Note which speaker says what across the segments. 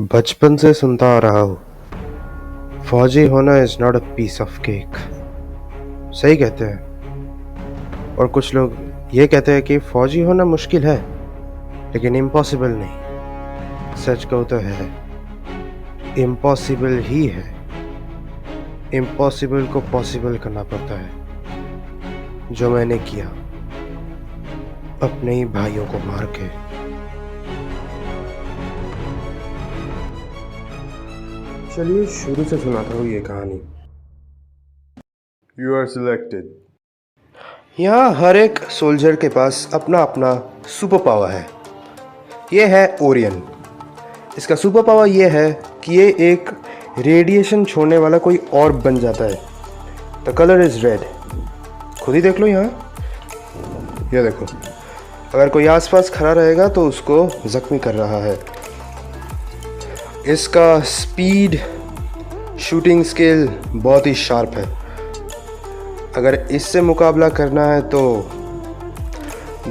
Speaker 1: बचपन से सुनता आ रहा हूँ, फौजी होना is not a piece of cake. सही कहते हैं। और कुछ लोग ये कहते हैं कि फौजी होना मुश्किल है लेकिन इम्पॉसिबल नहीं। सच कहूँ तो है, इम्पॉसिबल ही है। इम्पॉसिबल को पॉसिबल करना पड़ता है, जो मैंने किया अपने ही भाइयों को मार के। चलिए शुरू से सुनाता हूँ ये कहानी।
Speaker 2: You are selected.
Speaker 1: यहाँ हर एक सोल्जर के पास अपना अपना सुपर पावर है। ये है ओरियन। इसका सुपर पावर ये है कि ये एक रेडिएशन छोड़ने वाला कोई और बन जाता है। The colour is red. खुद ही देख लो यहाँ, ये देखो। अगर कोई आसपास खड़ा रहेगा तो उसको ज़ख्मी कर रहा है। इसका स्पीड, शूटिंग स्किल बहुत ही शार्प है। अगर इससे मुकाबला करना है तो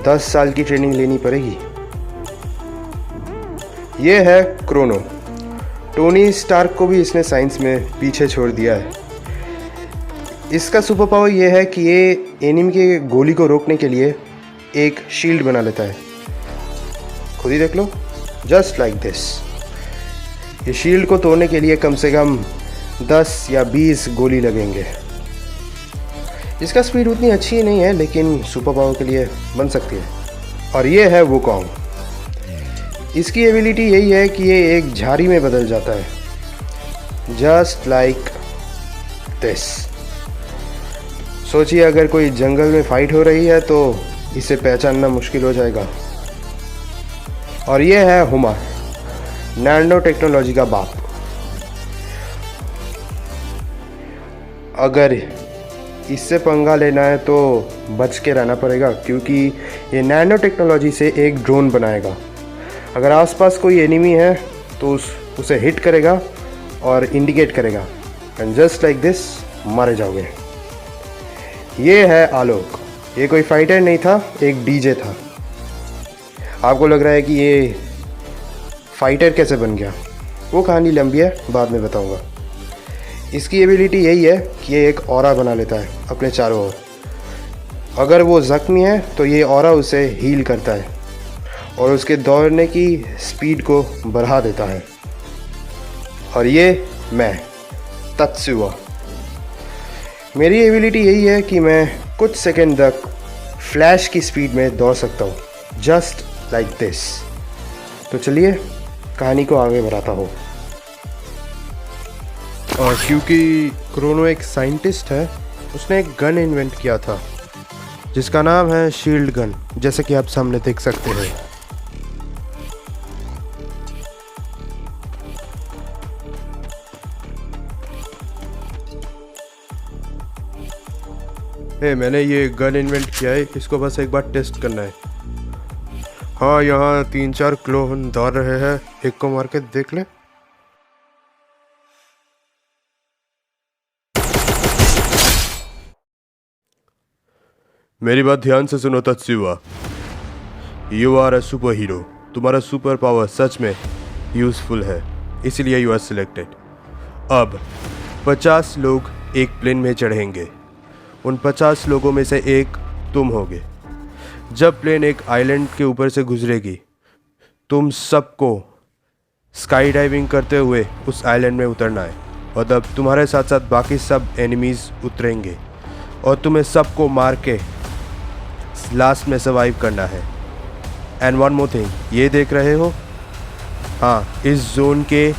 Speaker 1: 10 साल की ट्रेनिंग लेनी पड़ेगी। ये है क्रोनो। टोनी स्टार्क को भी इसने साइंस में पीछे छोड़ दिया है। इसका सुपर पावर ये है कि ये एनिमी के गोली को रोकने के लिए एक शील्ड बना लेता है। खुद ही देख लो, जस्ट लाइक दिस। ये शील्ड को तोड़ने के लिए कम से कम 10 या 20 गोली लगेंगे। इसका स्पीड उतनी अच्छी ही नहीं है लेकिन सुपर पावर के लिए बन सकती है। और ये है वुकोंग। इसकी एबिलिटी यही है कि ये एक झाड़ी में बदल जाता है, जस्ट लाइक दिस। सोचिए अगर कोई जंगल में फाइट हो रही है तो इसे पहचानना मुश्किल हो जाएगा। और ये है हुमा, नैनो टेक्नोलॉजी का बाप। अगर इससे पंगा लेना है तो बच के रहना पड़ेगा, क्योंकि ये नैनो टेक्नोलॉजी से एक ड्रोन बनाएगा। अगर आसपास कोई एनिमी है तो उसे हिट करेगा और इंडिकेट करेगा, एंड जस्ट लाइक दिस मारे जाओगे। ये है आलोक। ये कोई फाइटर नहीं था, एक डीजे था। आपको लग रहा है कि ये फाइटर कैसे बन गया? वो कहानी लंबी है, बाद में बताऊंगा। इसकी एबिलिटी यही है कि ये एक ऑरा बना लेता है अपने चारों ओर। अगर वो ज़ख्मी है तो ये ऑरा उसे हील करता है और उसके दौड़ने की स्पीड को बढ़ा देता है। और ये मैं, तत्सुआ। मेरी एबिलिटी यही है कि मैं कुछ सेकंड तक फ्लैश की स्पीड में दौड़ सकता हूँ, जस्ट लाइक दिस। तो चलिए कहानी को आगे बढ़ाता हूँ। और क्योंकि क्रोनो एक साइंटिस्ट है, उसने एक गन इन्वेंट किया था जिसका नाम है शील्ड गन, जैसे कि आप सामने देख सकते हैं। मैंने ये गन इन्वेंट किया है, इसको बस एक बार टेस्ट करना है। हाँ, यहाँ 3-4 क्लोन दौड़ रहे हैं, एक को मार के देख ले।
Speaker 2: मेरी बात ध्यान से सुनो तत्सुआ। You are a super hero. तुम्हारा सुपर पावर सच में यूजफुल है, इसीलिए यू आर सिलेक्टेड। अब 50 लोग एक प्लेन में चढ़ेंगे। उन 50 लोगों में से एक तुम होगे। जब प्लेन एक आइलैंड के ऊपर से गुजरेगी, तुम सबको स्काई डाइविंग करते हुए उस आइलैंड में उतरना है। और तब तुम्हारे साथ साथ बाकी सब एनिमीज़ उतरेंगे और तुम्हें सबको मार के लास्ट में सर्वाइव करना है। एंड वन मोर थिंग, ये देख रहे हो? हाँ, इस जोन के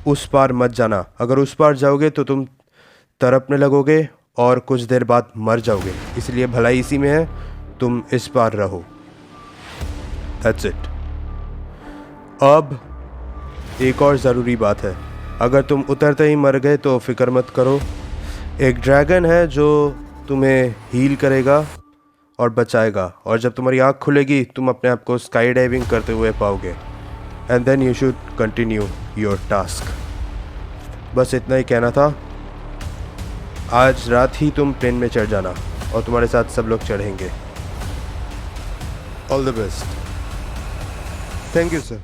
Speaker 2: उस पार मत जाना। अगर उस पार जाओगे तो तुम तड़पने लगोगे और कुछ देर बाद मर जाओगे। इसलिए भलाई इसी में है, तुम इस पार रहो। That's it. अब एक और ज़रूरी बात है, अगर तुम उतरते ही मर गए तो फिक्र मत करो। एक ड्रैगन है जो तुम्हें हील करेगा और बचाएगा, और जब तुम्हारी आँख खुलेगी तुम अपने आप को स्काई डाइविंग करते हुए पाओगे। And then you should continue your task. बस इतना ही कहना था। आज रात ही तुम प्लेन में चढ़ जाना और तुम्हारे साथ सब लोग चढ़ेंगे। All the best.
Speaker 1: Thank you sir.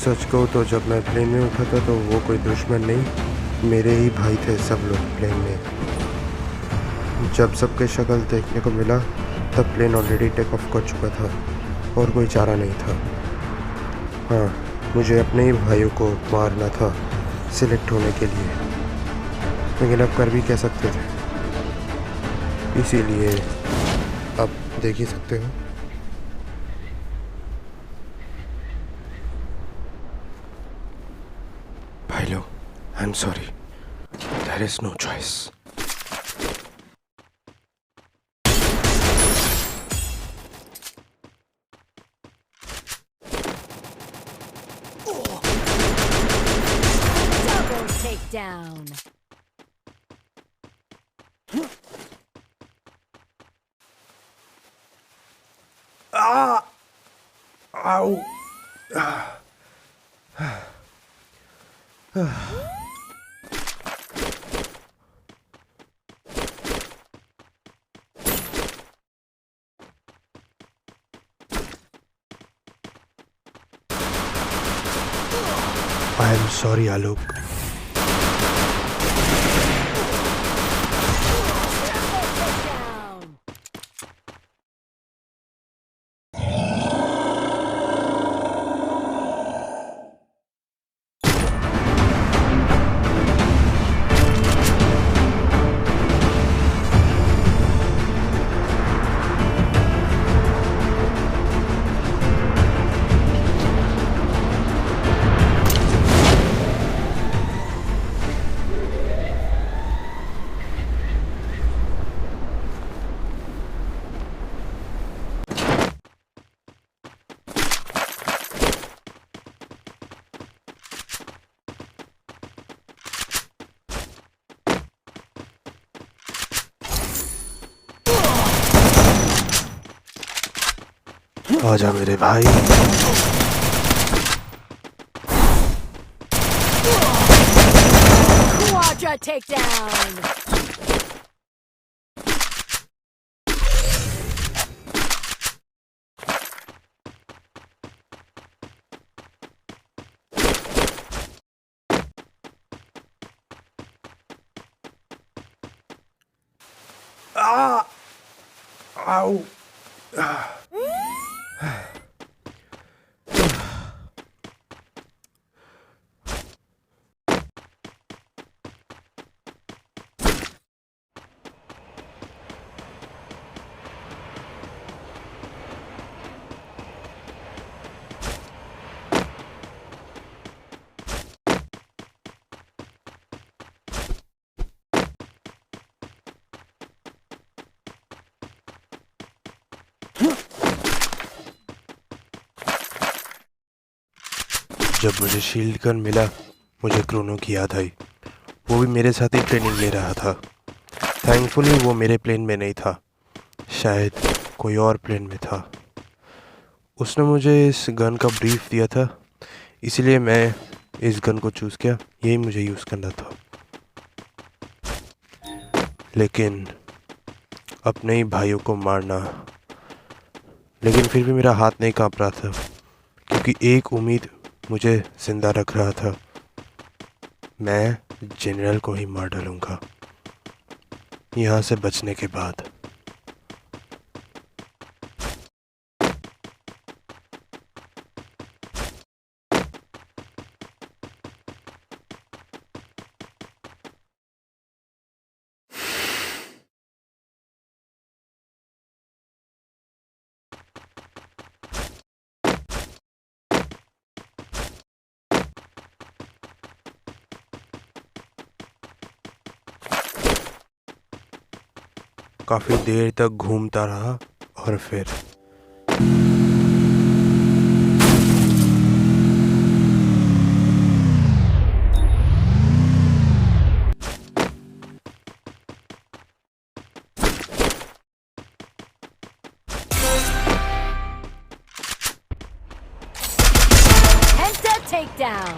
Speaker 1: सच कहूँ तो जब मैं प्लेन में उठा था तो वो कोई दुश्मन नहीं, मेरे ही भाई थे सब लोग प्लेन में। जब सबके शक्ल देखने को मिला तब प्लेन ऑलरेडी टेक ऑफ कर चुका था और कोई चारा नहीं था। हाँ, मुझे अपने ही भाइयों को मारना था सिलेक्ट होने के लिए, लेकिन अब कर भी कह सकते थे, इसीलिए अब देख ही सकते हो। भाई लोग, I am sorry, there is no choice.
Speaker 3: Double takedown.
Speaker 1: Ow! I am sorry, Alok.
Speaker 3: Takedown.
Speaker 1: आजा मेरे भाई।
Speaker 3: Quadra takedown.
Speaker 1: Ow! जब मुझे शील्ड गन मिला मुझे क्रोनो की याद आई। वो भी मेरे साथ ही ट्रेनिंग ले रहा था। थैंकफुली वो मेरे प्लेन में नहीं था, शायद कोई और प्लेन में था। उसने मुझे इस गन का ब्रीफ दिया था, इसलिए मैं इस गन को चूज़ किया। यही मुझे यूज़ करना था, लेकिन अपने ही भाइयों को मारना। लेकिन फिर भी मेरा हाथ नहीं कांप रहा था, क्योंकि एक उम्मीद मुझे जिंदा रख रहा था, मैं जनरल को ही मार डालूंगा यहाँ से बचने के बाद। काफ़ी देर तक घूमता रहा और फिर
Speaker 3: Penta takedown.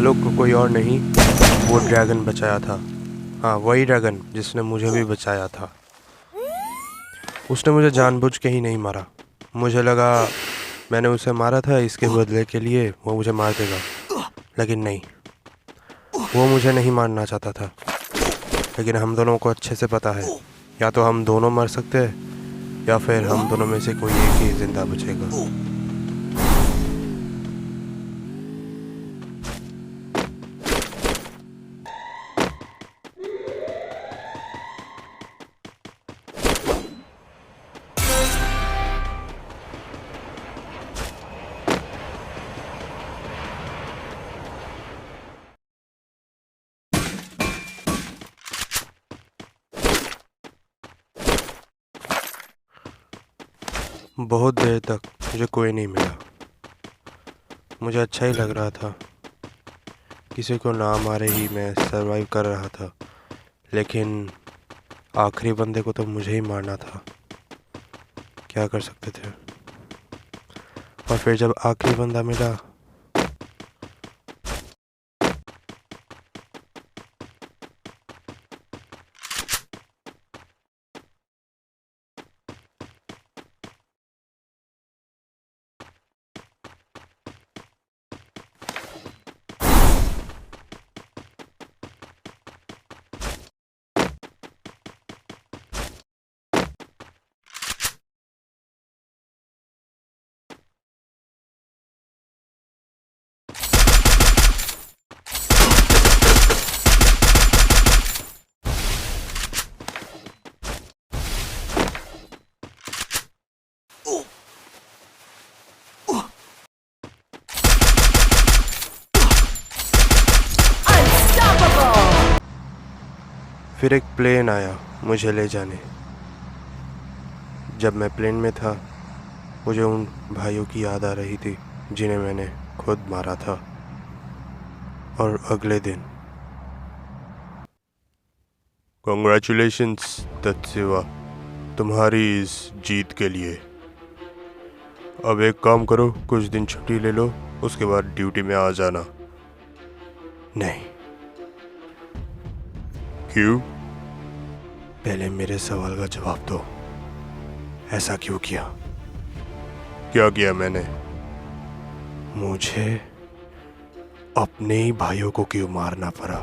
Speaker 1: आलोक को कोई और नहीं, वो ड्रैगन बचाया था। हाँ, वही ड्रैगन जिसने मुझे भी बचाया था। उसने मुझे जानबूझ के ही नहीं मारा। मुझे लगा मैंने उसे मारा था, इसके बदले के लिए वो मुझे मार देगा, लेकिन नहीं, वो मुझे नहीं मारना चाहता था। लेकिन हम दोनों को अच्छे से पता है, या तो हम दोनों मर सकते हैं या फिर हम दोनों में से कोई एक ही जिंदा बचेगा। बहुत देर तक मुझे कोई नहीं मिला। मुझे अच्छा ही लग रहा था, किसी को ना मारे ही मैं सरवाइव कर रहा था। लेकिन आखिरी बंदे को तो मुझे ही मारना था, क्या कर सकते थे। और फिर जब आखिरी बंदा मिला,
Speaker 3: Unstoppable!
Speaker 1: फिर एक प्लेन आया मुझे ले जाने। जब मैं प्लेन में था, मुझे उन भाइयों की याद आ रही थी जिन्हें मैंने खुद मारा था। और अगले दिन
Speaker 2: कॉन्ग्रेचुलेशंस तत्सेवा, तुम्हारी इस जीत के लिए। अब एक काम करो, कुछ दिन छुट्टी ले लो, उसके बाद ड्यूटी में आ जाना।
Speaker 1: नहीं,
Speaker 2: क्यों?
Speaker 1: पहले मेरे सवाल का जवाब दो, ऐसा क्यों किया?
Speaker 2: क्या किया मैंने?
Speaker 1: मुझे अपने ही भाइयों को क्यों मारना पड़ा?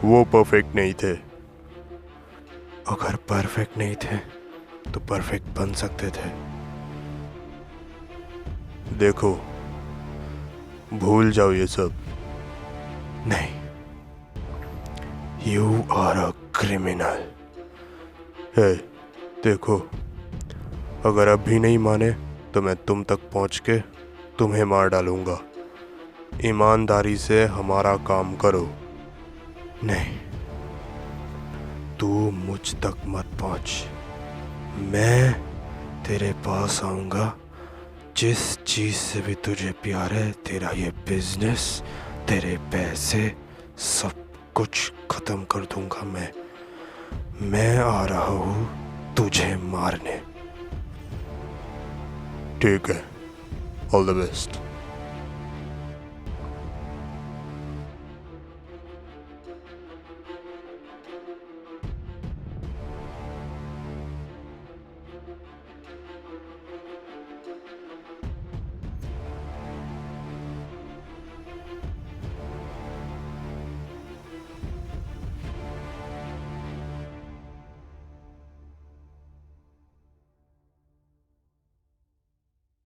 Speaker 2: वो परफेक्ट नहीं थे।
Speaker 1: अगर परफेक्ट नहीं थे तो परफेक्ट बन सकते थे।
Speaker 2: देखो, भूल जाओ ये सब।
Speaker 1: नहीं, यू आर अ क्रिमिनल।
Speaker 2: है, देखो, अगर अब भी नहीं माने तो मैं तुम तक पहुंच के तुम्हें मार डालूंगा। ईमानदारी से हमारा काम करो।
Speaker 1: नहीं, तू मुझ तक मत पहुंच। मैं तेरे पास आऊंगा। जिस चीज से भी तुझे प्यार है, तेरा ये बिजनेस, तेरे पैसे, सब कुछ खत्म कर दूंगा मैं आ रहा हूँ तुझे मारने।
Speaker 2: ठीक है, ऑल द बेस्ट।